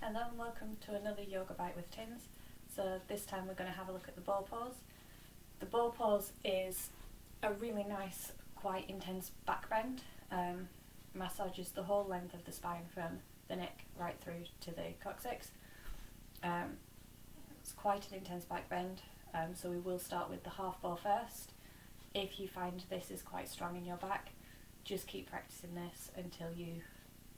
Hello and welcome to another Yoga Bite with Tins. So this time we're going to have a look at the bow pose. The bow pose is a really nice, quite intense back bend. Massages the whole length of the spine from the neck right through to the coccyx. It's quite an intense back bend, so we will start with the half bow first. If you find this is quite strong in your back, just keep practicing this until you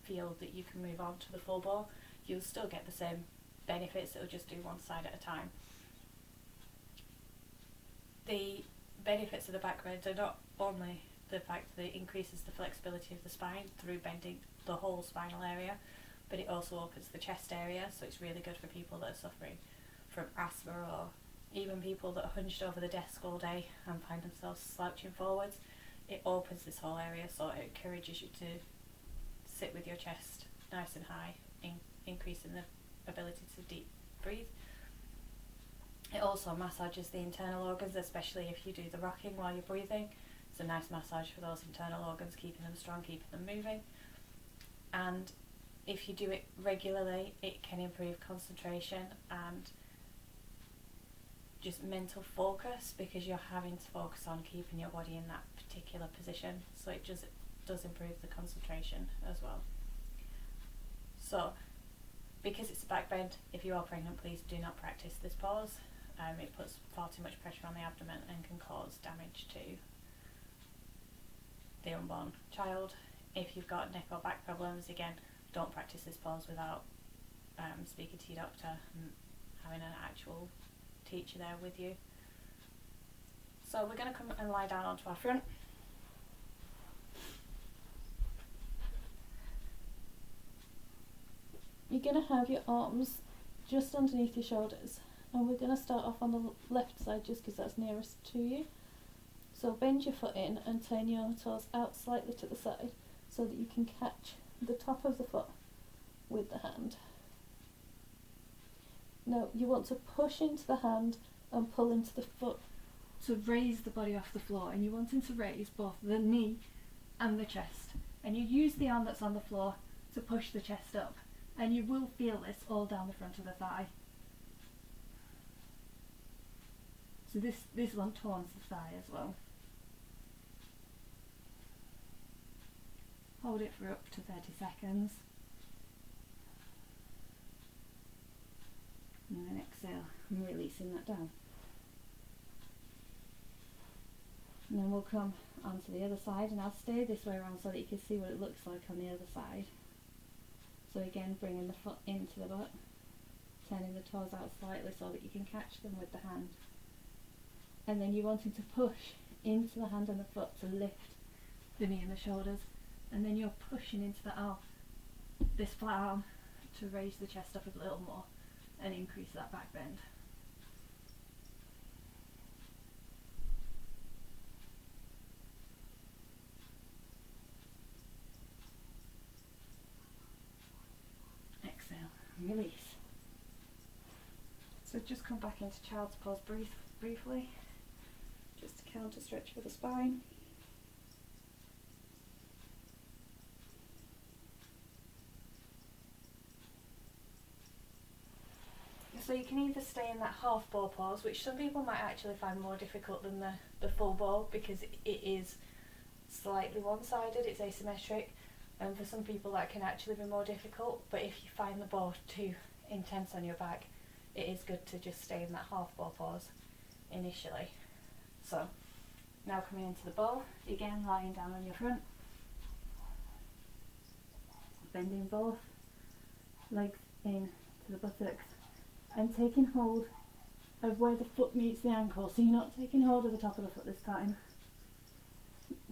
feel that you can move on to the full bow. You'll still get the same benefits, it'll just do one side at a time. The benefits of the back bend are not only the fact that it increases the flexibility of the spine through bending the whole spinal area, but it also opens the chest area, so it's really good for people that are suffering from asthma, or even people that are hunched over the desk all day and find themselves slouching forwards. It opens this whole area, so it encourages you to sit with your chest nice and high, increasing the ability to deep breathe. It also massages the internal organs, especially if you do the rocking while you're breathing. It's a nice massage for those internal organs, keeping them strong, keeping them moving. And if you do it regularly, it can improve concentration and just mental focus, because you're having to focus on keeping your body in that particular position, so it just does improve the concentration as well. So because it's a back bend, if you are pregnant, please do not practice this pose. It puts far too much pressure on the abdomen and can cause damage to the unborn child. If you've got neck or back problems, again, don't practice this pose without speaking to your doctor and having an actual teacher there with you. So we're going to come and lie down onto our front. You're going to have your arms just underneath your shoulders, and we're going to start off on the left side just because that's nearest to you. So bend your foot in and turn your toes out slightly to the side so that you can catch the top of the foot with the hand. Now you want to push into the hand and pull into the foot to raise the body off the floor, and you're wanting to raise both the knee and the chest, and you use the arm that's on the floor to push the chest up, and you will feel this all down the front of the thigh. So this one taunts the thigh as well. Hold it for up to 30 seconds. And then exhale, and releasing that down. And then we'll come onto the other side, and I'll stay this way around so that you can see what it looks like on the other side. So again, bringing the foot into the butt, turning the toes out slightly so that you can catch them with the hand. And then you're wanting to push into the hand and the foot to lift the knee and the shoulders. And then you're pushing into the arm, this flat arm, to raise the chest up a little more and increase that back bend. Exhale, release. So just come back into child's pose briefly, just to counter stretch for the spine. So you can either stay in that half bow pose, which some people might actually find more difficult than the full bow, because it is slightly one-sided, it's asymmetric, and for some people that can actually be more difficult. But if you find the bow too intense on your back, it is good to just stay in that half bow pose initially. So now coming into the bow, again lying down on your front, bending both legs in to the buttocks, and taking hold of where the foot meets the ankle, so you're not taking hold of the top of the foot this time.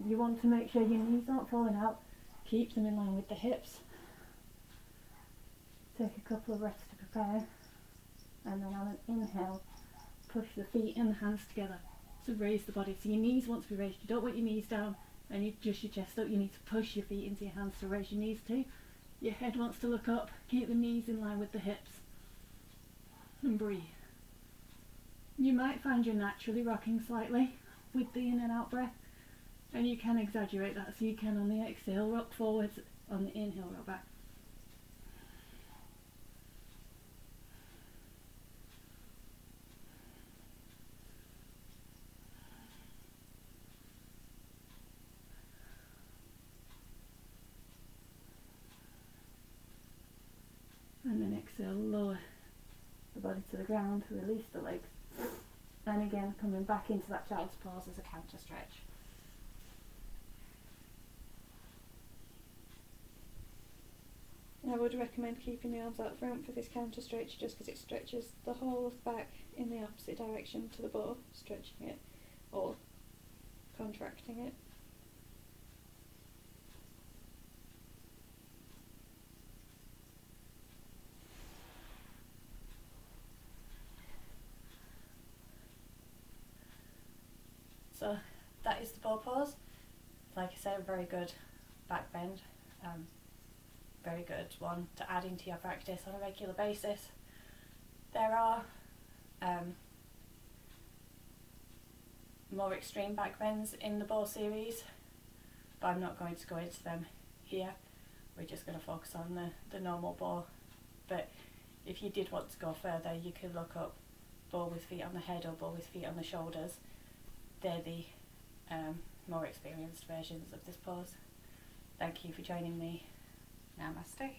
You want to make sure your knees aren't falling out, keep them in line with the hips. Take a couple of breaths to prepare, and then on an inhale, push the feet and the hands together to raise the body. So your knees want to be raised, you don't want your knees down and you just your chest up. You need to push your feet into your hands to raise your knees too. Your head wants to look up, keep the knees in line with the hips. And breathe. You might find you're naturally rocking slightly with the in and out breath, and you can exaggerate that, so you can on the exhale rock forwards, on the inhale rock back. So lower the body to the ground, release the legs, and again coming back into that child's pose as a counter stretch. I would recommend keeping the arms out front for this counter stretch, just because it stretches the whole of the back in the opposite direction to the bow, stretching it or contracting it. So that is the bow pose. Like I said, very good back bend. Very good one to add into your practice on a regular basis. There are more extreme back bends in the bow series, but I'm not going to go into them here. We're just going to focus on the normal bow. But if you did want to go further, you could look up bow with feet on the head or bow with feet on the shoulders. They're the more experienced versions of this pose. Thank you for joining me. Namaste.